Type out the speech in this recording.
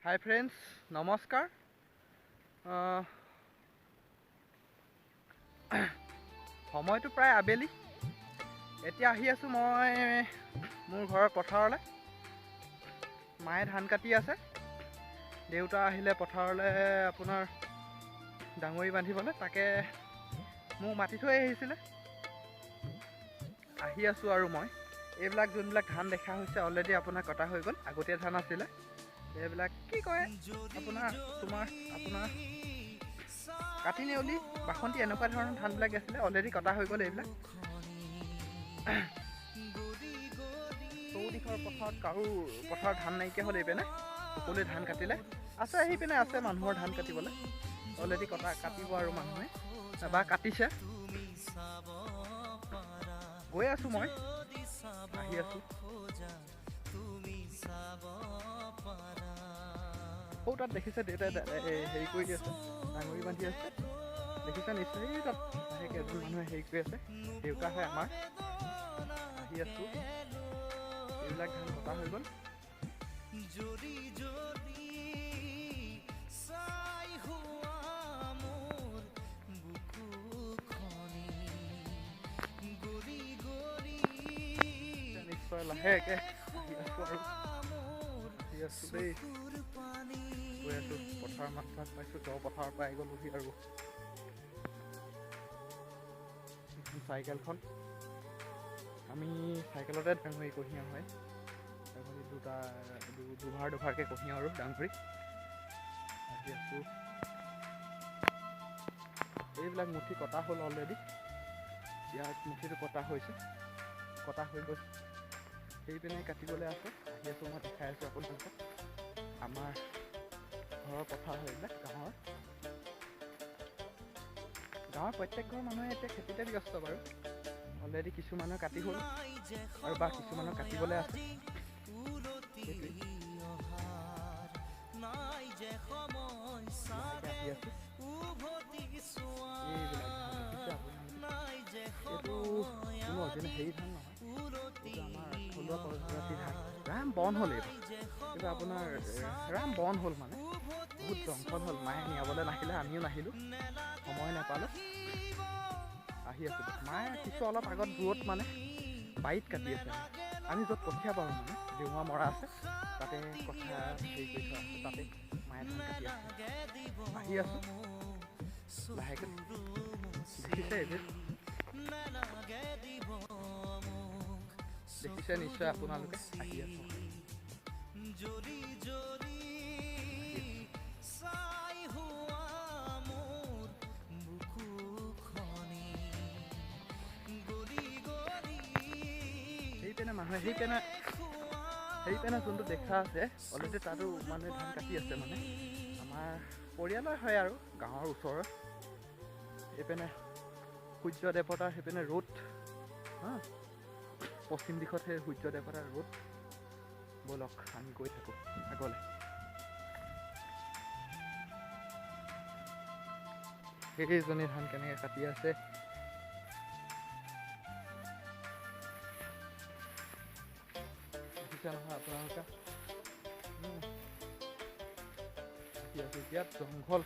হাই friends, নমস্কাৰ। সময়টো প্ৰায় আবেলি। এতিয়া আহি আছোঁ মই মোৰ ঘৰৰ পথাৰলৈ। মায়ে ধান কাটি আছে, দেউতা আহিলে পথাৰলৈ আপোনাৰ ডাঙৰি বান্ধিবলৈ। তাকে মোক মাতি থৈ আহিছিলে, আহি আছোঁ আৰু মই এইবিলাক যোনবিলাক ধান দেখা হৈছে অলৰেডি আপোনাৰ কটা হৈ গ'ল, আগতীয়া ধান আছিলে। এইবিলাক কি কয় আপোনাৰ কাটি নেউলি বাসন্তী এনেকুৱা ধৰণৰ ধানবিলাক আছিলে, অলৰেডি কটা হৈ গ'ল। এইবিলাক চৌদিশৰ পথাৰত কাৰো পথাৰত ধান নাইকিয়া হ'ল। এইপিনে সকলোৱে ধান কাটিলে আছে, আহি পিনে আছে মানুহৰ ধান কাটিবলৈ অলৰেডি কাটিব আৰু মানুহে বা কাটিছে। গৈ আছোঁ মই, আহি আছোঁ। সৌ তাত দেখিছে দেউতাই হেৰি কৰি আছে, ডাঙৰি বান্ধি আছে, দেখিছে নিশ্চয়। তাত এজন মানুহে হেৰি কৰি আছে, দেউতা হয় আমাৰ। আহি আছোঁ, এইবিলাক ধান কটা হৈ গ'ল। নিশ্চয় লাহেকৈ আহি আছোঁ আৰু আহি আছোঁ দেই। গৈ আছোঁ, পথাৰৰ মাছ পাইছোঁ, দ পথাৰৰ পৰা আহি গ'লোহি। আৰু চাইকেলখন আমি চাইকেলতে ডাঙৰি কঢ়িয়াওঁ হয়, ডাঙৰি দুভাৰকৈ কঢ়িয়াওঁ আৰু ডাঙৰি। আহি আছোঁ, এইবিলাক মুঠি কটা হ'ল অলৰেডি। ইয়াত মুঠিটো কটা হৈছে, কটা হৈ গ'ল। সেইপিনে কাটিবলৈ আছে। আহি আছোঁ, মই দেখাই আছোঁ আপোনালোকক। আমাৰ ঘৰৰ পথাৰ হয় এইবিলাক, গাঁৱৰ প্ৰত্যেক ঘৰ মানুহে এতিয়া খেতিতে ব্যস্ত বাৰু। অলৰেডি কিছুমানৰ কাটি হ'ল আৰু বা কিছুমানৰ কাটিবলৈ আছে। আহি আছোঁ, এইবিলাক এইটো কোনো অৰিজিনেল হেৰি ধান নহয়, এইটো আমাৰ থলুৱা প্ৰজাতিৰ ধান। ৰাম বন হ'ল এইবাৰ, কিন্তু আপোনাৰ ৰাম বন হ'ল, মানে বহুত জংঘল হ'ল। মায়ে নিয়াবলৈ নাহিলে, আমিও নাহিলোঁ, সময় নাপালোঁ। আহি আছোঁ, মায়ে কিছু অলপ আগত দূৰত মানে বাৰীত কাটি আছে। আমি য'ত কঠীয়া পাৰোঁ, মানে দেওঙা মৰা আছে, তাতে কঠীয়া হেৰি কৰি থোৱা আছে, তাতে মায়ে ধান কাটি আছে। আহি আছোঁ লাহেকৈ, দেখিছে এইবোৰ, দেখিছে নিশ্চয় আপোনালোকে। আহি আছোঁ, সেইপিনে মানুহে সেইপিনে যোনটো দেখা আছে অলৰেডি, তাতো মানুহে ধান কাটি আছে। মানে আমাৰ পৰিয়ালৰ হয় আৰু গাঁৱৰ ওচৰৰ। এইপিনে সূৰ্য দেৱতাৰ সেইপিনে ৰ'দ, পশ্চিম দিশত সেই সূৰ্য দেৱতাৰ ৰ'দ। ব'লক আমি গৈ থাকোঁ আগলৈ। সেইজনী ধান কেনেকৈ কাটি আছে, দেখিছে নহয় আপোনালোকে। বিৰাট জংঘল।